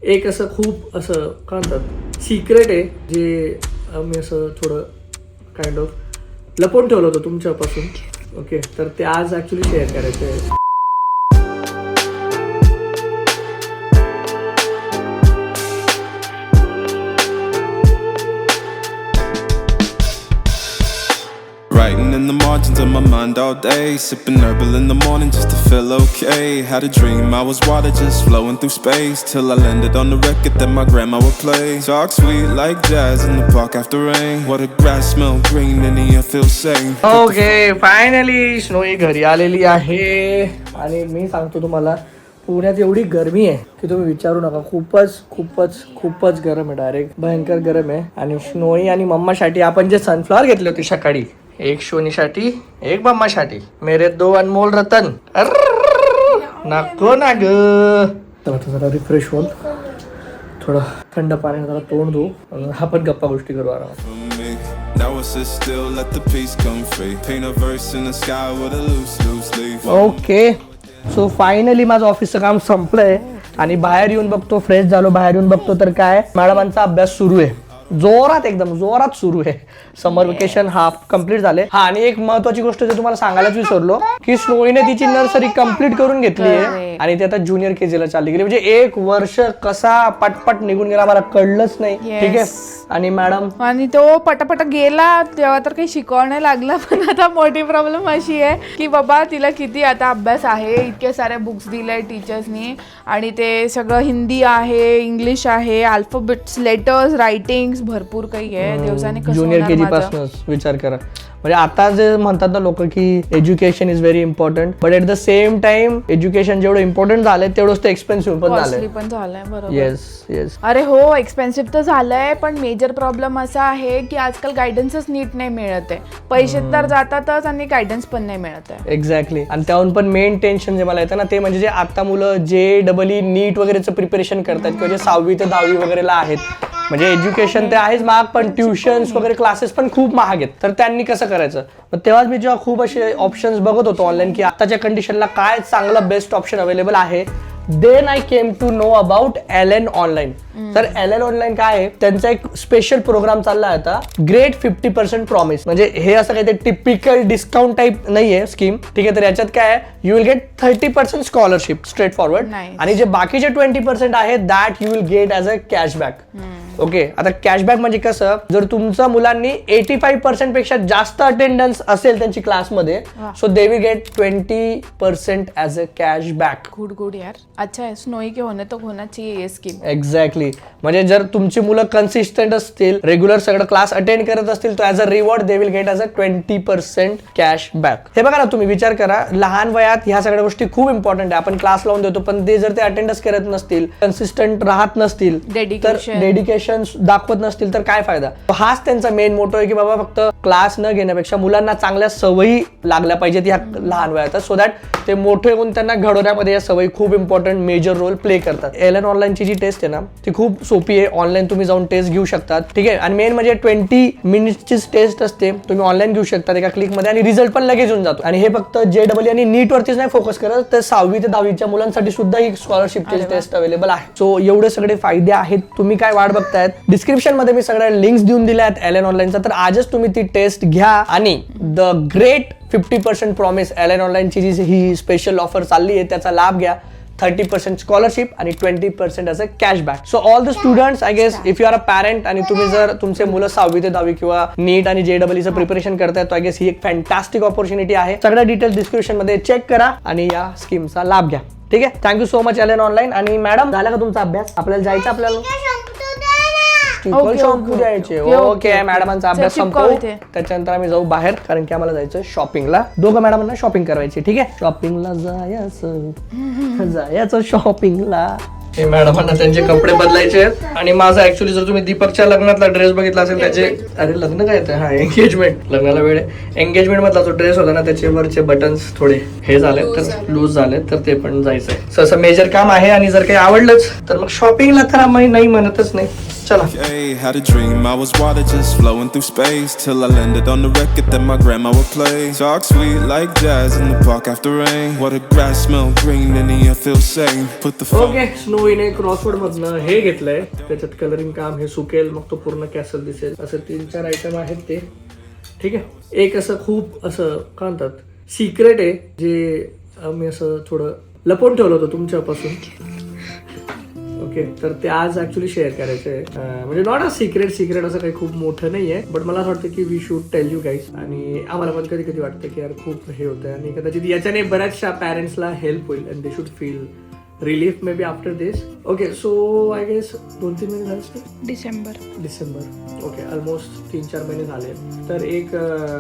एक असं खूप असं काय म्हणतात सिक्रेट आहे जे मी असं थोडं काइंड ऑफ लपवून ठेवलं होतं तुमच्यापासून. ओके, तर ते आज ॲक्च्युली शेअर करायचं आहे. Writing in the margins of my mind all day, sipping herbal in the morning just to feel okay. Had a dream I was water just flowing through space, till I landed on the record that my grandma would play. Talk sweet like jazz in the park after rain. What the grass smell green and the air feels safe. Okay, finally snowy घरी आलेली आहे आणि मी सांगतो तुम्हाला पुण्यात एवढी गरमी आहे की तुम्ही विचारू नका. खूपच खूपच खूपच गरम आहे, डायरेक्ट भयंकर गरम आहे. आणि स्नोई आणि मम्मासाठी आपण जे सनफ्लॉवर घेतले होते सकाळी, एक शोनीसाठी एक मम्मासाठी, मेरे दो अनमोल रतन. नको ना ग. तर आता जरा रिफ्रेश होऊन थोडं थंड पाण्याने जरा तोंड धुवू, आपण गप्पा गोष्टी करू आरामात. Now I sit still, let the peace come free. Paint a verse in the sky with a loose leaf. Okay, so finally माझं ऑफिसचं काम संपलंय आणि बाहेर येऊन बघतो, फ्रेश झालो. बाहेर येऊन बघतो तर काय, मॅडमांचा अभ्यास सुरू आहे, जोरात एकदम जोरात सुरू आहे. समर वेकेशन हाफ कम्प्लीट झाले. हा, आणि एक महत्वाची गोष्ट जे तुम्हाला सांगायलाच विसरलो की स्नोईने तिची नर्सरी कम्प्लीट करून घेतली आहे आणि ती आता ज्युनियर केजीला चालली गेली. म्हणजे एक वर्ष कसा पटपट निघून गेला मला कळलंच नाही. ठीक आहे. आणि मॅडम आणि तो पटापट गेला तेव्हा तर काही शिकवण नाही लागलं. पण आता मोठी प्रॉब्लेम अशी आहे की बाबा तिला किती आता अभ्यास आहे, इतके सारे बुक्स दिले टीचर्सनी आणि ते सगळं हिंदी आहे, इंग्लिश आहे, अल्फाबेट्स, लेटर्स, रायटिंग्स, भरपूर काही आहे. दिवसाने ज्युनियर केजी पासूनच विचार करा. म्हणजे आता जे म्हणतात ना लोक की education is very important, but at the same time education जेवढं इम्पॉर्टंट झालंय तेवढंच ते एक्सपेन्सिव्ह पण झालंय. बरोबर. Yes yes. अरे हो, एक्सपेन्सिव्ह तर झालंय, पण मेजर प्रॉब्लेम असा आहे की आजकाल गायडन्सच नीट नाही मिळत आहे. पैसे तर जातातच आणि गायडन्स पण नाही मिळत आहे. एक्झॅक्टली. आणि त्याहून पण मेन टेन्शन जे मला येतं ना ते म्हणजे जे आता मुलं JEE नीट वगैरेचं प्रिपरेशन करतात किंवा जे 6वी ते 10वी वगैरेला आहेत, म्हणजे एज्युकेशन ते आहेच महाग, पण ट्युशन्स वगैरे क्लासेस पण खूप महाग आहेत. तर त्यांनी कसं करायचं. मग तेव्हाच मी जेव्हा खूप असे ऑप्शन्स बघत होतो ऑनलाईन की आताच्या कंडिशनला काय चांगलं बेस्ट ऑप्शन अवेलेबल आहे, then I came to know about LN online. तर LN ऑनलाईन काय आहे, त्यांचा एक स्पेशल प्रोग्राम चाललाय आता, ग्रेट 50% प्रॉमिस. म्हणजे हे असं काही ते टिपिकल डिस्काउंट टाईप नाहीये स्कीम. ठीक आहे. तर याच्यात काय आहे, you will get 30% scholarship straight forward, आणि जे बाकीचे 20% आहे that you will get as a cashback. Okay. आता कॅशबॅक म्हणजे कसं, जर तुमच्या मुलांनी 85% पेक्षा जास्त अटेंडन्स असेल त्यांची क्लासमध्ये, so they will get 20% as a cashback. Good यार. अच्छा है, स्नोई के होने तो होना चाहिए ये स्कीम. एक्झॅक्टली. म्हणजे जर तुमची मुलं कन्सिस्टंट असतील, रेग्युलर सगळं क्लास अटेंड करत असतील, तर as a reward they will get as a 20% cashback. हे बघा ना, तुम्ही विचार करा, लहान वयात ह्या सगळ्या गोष्टी खूप इम्पॉर्टंट आहे. आपण क्लास लावून देतो, पण ते जर ते अटेंडन्स करत नसतील, कन्सिस्टंट राहत नसतील, तर डेडिकेशन दाखवत नसतील, तर काय फायदा. हाच त्यांचा मेन मोटो आहे की बाबा फक्त क्लास न घेण्यापेक्षा मुलांना चांगल्या सवयी लागल्या पाहिजेत या लहान वयात, सो दॅट ते मोठे होऊन त्यांना घडवण्यामध्ये या सवयी खूप इम्पॉर्टंट मेजर रोल प्ले करतात. LN ऑनलाईनची जी टेस्ट आहे ना ती खूप सोपी आहे. ऑनलाईन तुम्ही जाऊन टेस्ट घेऊ शकतात. ठीक आहे. आणि मेन म्हणजे 20 मिनिट्सची टेस्ट असते, तुम्ही ऑनलाईन घेऊ शकता एका क्लिकमध्ये, आणि रिझल्ट पण लगेच येऊन जातो. आणि हे फक्त JEE आणि नीट वरतीच नाही फोकस करत, तर 6वी ते 10वीच्या मुलांसाठी सुद्धा ही स्कॉलरशिपची टेस्ट अवेलेबल आहे. सो एवढे सगळे फायदे आहेत. तुम्ही काय वाट बघतायत, डिस्क्रिप्शन मध्ये मी सगळ्या लिंक्स देऊन दिल्या आहेत LN ऑनलाईनचा. तर आजच तुम्ही ती टेस्ट घ्या आणि द ग्रेट 50% प्रॉमिस LN ऑनलाईनची जी ही स्पेशल ऑफर चालली आहे त्याचा लाभ घ्या. 30% स्कॉलरशिप आणि 20% as a cashback. So all the students, I guess if you are a parent आणि तुम्ही जर तुमचे मुलं 6वी ते 10वी किंवा नीट आणि JEE प्रिपरेशन करतायत, तर आय गेस ही एक फॅन्टॅस्टिक ऑपॉर्च्युनिटी आहे. सगळ्या डिटेल्स डिस्क्रिप्शन मध्ये चेक करा आणि या स्कीमचा लाभ घ्या. ठीक आहे. Thank you so much LN online. आणि मॅडम, झाला का तुमचा अभ्यास? आपल्याला जायचं, आपल्याला शॉम्पू द्यायचे. ओके. मॅडमांचा अभ्यास संपवू, त्याच्यानंतर आम्ही जाऊ बाहेर, कारण की आम्हाला जायचं शॉपिंगला. दोघं मॅडमांना शॉपिंग करायची. ठीक आहे. शॉपिंगला जायचं शॉपिंगला. हे मॅडमांना त्यांचे कपडे बदलायचे आहेत. आणि माझा ऍक्च्युली जर तुम्ही दीपकच्या लग्नातला ड्रेस बघितला असेल, त्याचे अरे लग्न काय येतं, हा एंगेजमेंट, लग्नाला वेळ एंगेजमेंट मधला जो ड्रेस होता ना त्याचे वरचे बटन्स थोडे हे झाले, तर लूज झाले, तर ते पण जायचंय. असं मेजर काम आहे. आणि जर काही आवडलंच तर मग शॉपिंगला तर आम्ही नाही म्हणतच नाही. चला. Okay, had a dream I was water just flowing through space till I landed on the record that my grandma would play. Talk sweet like jazz in the park after rain. What the grass smell green and the air feels sane. Put the phone okay, स्नोईने crossword मधनं हे घेतलंय, त्याच्यात colouring काम हे सुकेल, मग तो पूर्ण कॅसल दिसेल, असं 3-4 आयटम आहेत ते. ठीक आहे. एक असं खूप असं काय म्हणतात सिक्रेट आहे जे मी असं थोडं लपवून ठेवलं होतं तुमच्यापासून. ओके, तर ते आज ऍक्च्युली शेअर करायचं आहे. म्हणजे नॉट अ सिक्रेट असं काही खूप मोठं नाही आहे, बट मला असं वाटतं की we should tell you guys. आणि आम्हाला पण कधी कधी वाटतं की यार खूप हे होतं आणि कदाचित याच्याने बऱ्याचशा पॅरेंट्सला हेल्प होईल and they should feel relief may be after this. Okay, so I guess 2-3 महिने झाले असतील. डिसेंबर. ओके, ऑलमोस्ट 3-4 महिने झाले. तर एक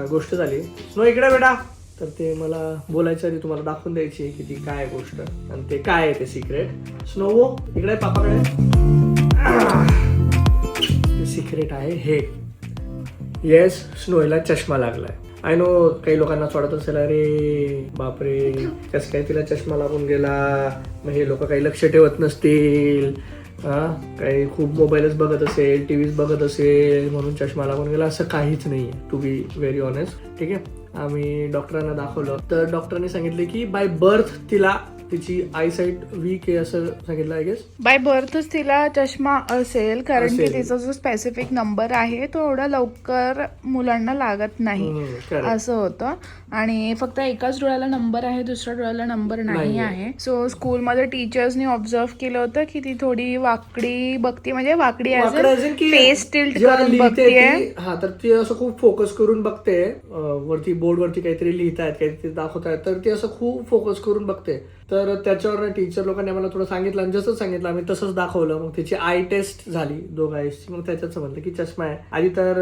गोष्ट झाली. स्नो इकडे बेटा. तर ते मला बोलायचं आधी तुम्हाला दाखवून द्यायची की ती काय गोष्ट आणि ते काय आहे ते सिक्रेट. स्नो इकडे पापाकडे. ते सिक्रेट आहे हे. येस, स्नोला चष्मा लागलाय. आय नो काही लोकांना वाटत असेल अरे बापरे कसं काय तिला चष्मा लागून गेला, मग हे लोक काही लक्ष ठेवत नसतील, काही खूप मोबाईलच बघत असेल, टीव्हीच बघत असेल म्हणून चष्मा लागून गेला. असं काहीच नाही आहे, टू बी व्हेरी ऑनेस्ट. ठीक आहे. आम्ही डॉक्टरांना दाखवलं तर डॉक्टरांनी सांगितले की बाय बर्थ तिला तिची आयसाईट वीक आहे असं सांगितलं. आय गेस बाय बर्थच तिला चष्मा असेल, कारण की असेल. तिचा जो स्पेसिफिक नंबर आहे तो एवढा लवकर मुलांना लागत नाही correct. असं होतं. आणि फक्त एकाच डोळ्याला नंबर आहे, दुसऱ्या डोळ्याला नंबर नाही आहे. सो स्कूलमध्ये टीचर्सनी ऑब्झर्व केलं होतं की ती थोडी वाकडी बघते, म्हणजे वाकडी फेस टिल्ट करून बघते. हा, तर ती असं खूप फोकस करून बघते. वरती बोर्डवरती काहीतरी लिहितायत, काहीतरी दाखवतायत, तर ती असं खूप फोकस करून बघते. तर त्याच्यावर टीचर लोकांनी आम्हाला थोडं सांगितलं आणि जसं सांगितलं आम्ही तसंच दाखवलं. मग त्याची आय टेस्ट झाली 2 आयसची. मग त्याच्यात समजलं की चष्मा आहे. आधी तर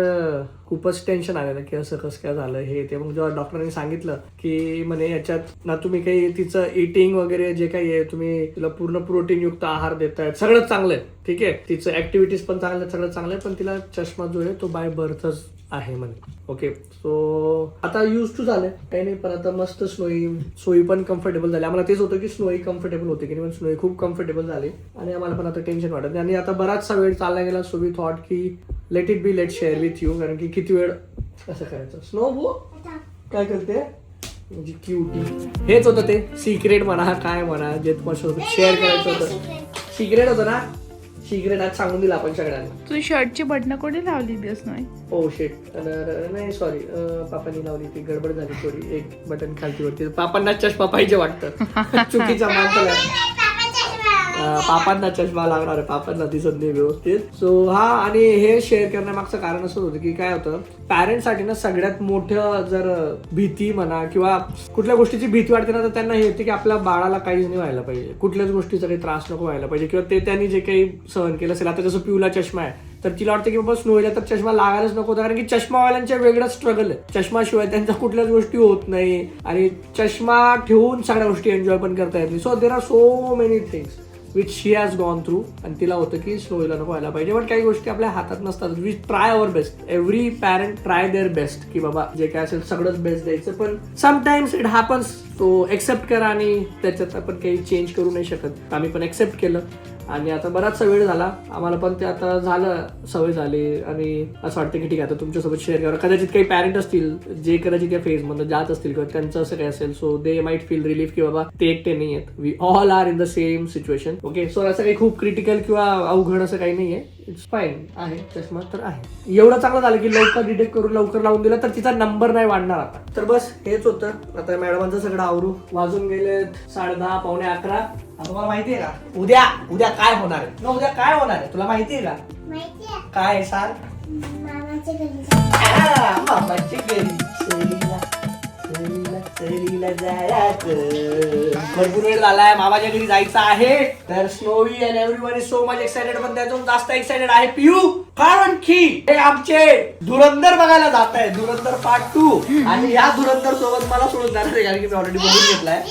खूपच टेन्शन आलेलं की असं कसं काय झालं हे ते. मग जेव्हा डॉक्टरांनी सांगितलं की म्हणे याच्यात ना तुम्ही काही तिचं इटिंग वगैरे जे काही आहे तुम्ही तिला पूर्ण प्रोटीन युक्त आहार देतायत, सगळंच चांगलं आहे. ठीक आहे, तिचं ऍक्टिव्हिटीज पण चांगलं, सगळं चांगलं आहे, पण तिला चष्मा जो आहे तो बाय बर्थच आहे म्हणे. ओके, सो आता यूज टू झालंय काही नाही, पण आता मस्त सोयी पण कम्फर्टेबल झाली. आम्हाला तेच होतं की स्नोई कम्फर्टेबल होते की नाही, पण स्नोई खूप कम्फर्टेबल झाली आणि आम्हाला पण आता टेन्शन वाटत नाही. आणि आता बराचसा वेळ चालला गेला. सो वी थॉट की let it be let share with you, कारण की किती वेळ असं करायचं. स्नो काय करते म्हणजे क्यूटी. हेच होतं ते सिक्रेट म्हणा काय म्हणा जे तुम्हाला शेअर करायचं होतं. सिक्रेट होतं ना, सिक्रेट आज सांगून दिला आपण सगळ्यांना. तुझी शर्टची बटणं कोणी लावली दिस नाही? ओ शेट, नाही सॉरी, पापांनी लावली ती, गडबड झाली थोडी. एक बटन खालती वरती. पापांना चष्मा पाहिजे वाटतं. चुकीचा माणसाला पापांना चष्मा लागणार आहे, पापांना दिसत नाही व्यवस्थित. सो हा, आणि हे शेअर करण्यामागचं कारण असं होतं की काय होतं, पॅरेंट्ससाठी ना सगळ्यात मोठं जर भीती म्हणा किंवा कुठल्या गोष्टीची भीती वाटते ना, तर त्यांना हे होते की आपल्या बाळाला काहीच नाही व्हायला पाहिजे, कुठल्याच गोष्टीचा काही त्रास नको व्हायला पाहिजे, किंवा ते त्यांनी जे काही सहन केलं असेल. आता जसं पिऊला चष्मा आहे तर तिला वाटतं की बाबा स्नोईला तर चष्मा लागायलाच नको होता, कारण की चष्मावाल्यांच्या वेगळंच स्ट्रगल आहे. चष्माशिवाय त्यांच्या कुठल्याच गोष्टी होत नाही आणि चष्मा ठेवून सगळ्या गोष्टी एन्जॉय पण करता येत नाही. So there are so many things which she has gone through. आणि तिला होतं की स्नोईला नको व्हायला पाहिजे, पण काही गोष्टी आपल्या हातात नसतात. We try our best, every parent try their best की बाबा जे काय असेल सगळंच बेस्ट द्यायचं, पण समटाइम्स इट हॅपन्स. तो एक्सेप्ट करा आणि त्याच्यात आपण काही चेंज करू नाही शकत. आम्ही पण एक्सेप्ट केलं आणि आता बराचसा वेळ झाला, आम्हाला पण ते आता झालं, सवय झाली. आणि असं वाटतं की ठीक आहे आता तुमच्यासोबत शेअर करा. कदाचित काही पॅरेंट असतील जे कदाचित या फेजमधून जात असतील किंवा त्यांचं असं काही असेल, so they might feel relief की बाबा ते एकटे नाही आहेत. We all are in the same situation. Okay, so असं काही खूप क्रिटिकल किंवा अवघड असं काही नाहीये. इट्स फाईन आहे, चष्मा तर आहे. एवढं चांगलं झालं की लवकर डिटेक्ट करून लवकर लावून दिला तर तिचा नंबर नाही वाढणार आता. तर बस हेच होतं. आता मॅडमांचं सगळं आवरू. वाजून गेले 10:30, 11:45. आता तुम्हाला माहिती आहे का उद्या काय होणार आहे? उद्या काय होणार आहे तुला माहिती आहे का? काय सांग? मामाच्या घरी सहलीला जायचं. भरपूर वेळ झालाय, मामाच्या घरी जायचं आहे. तर snowy and everyone is so much excited, पण त्यातून जास्त एक्साइटेड आहे पियू, कारण की हे आमचे धुरंधर बघायला जात आहे, धुरंधर पार्ट 2. आणि या धुरंधर सोबत मला सोडून जाणार आहे, कारण की मी ऑलरेडी बघून घेतलाय.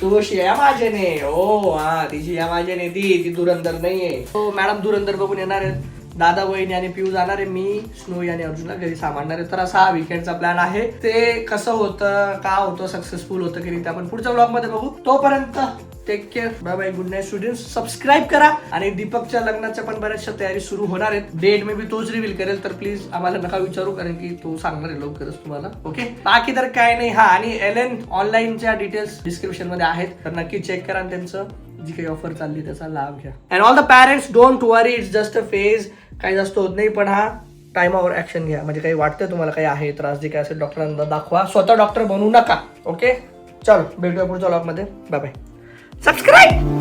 तो शिया माझ्याने, ओ हा ती शिया माझ्याने, ती धुरंधर नाहीये. तो मॅडम धुरंधर बघून येणार आहेत. दादा, वहिनी आणि पिऊ जाणार आहे. मी, स्नोई आणि अर्जुनला घरी सांभाळणार आहे. तर असा हा वीकेंडचा प्लॅन आहे. ते कसं होतं, का होतं, सक्सेसफुल होतं की नाही ते आपण पुढच्या ब्लॉग मध्ये बघू. तोपर्यंत take care, bye bye, good night students. Subscribe करा आणि दीपकच्या लग्नाच्या पण बऱ्याचशा तयारी सुरू होणार आहेत. डेट मे बी तोच रिव्हील करेल, तर प्लीज आम्हाला नका विचारू, कारण की तो सांगणार आहे लवकरच तुम्हाला. ओके, बाकी तर काय नाही. हा, आणि LN ऑनलाईनच्या डिटेल्स डिस्क्रिप्शन मध्ये आहेत, तर नक्की चेक करा आणि त्यांचं जी काही ऑफर चालली त्याचा लाभ घ्या. And all the parents, don't worry, it's just a phase. काही जास्त होत नाही, पण हा टाइमावर ऍक्शन घ्या. म्हणजे काही वाटतं तुम्हाला काही आहे त्रास, जे काय असेल डॉक्टरांना दाखवा. स्वतः डॉक्टर बनवू नका. ओके, चलो भेटूया पुढच्या व्लॉगमध्ये. Bye bye. सबस्क्राईब.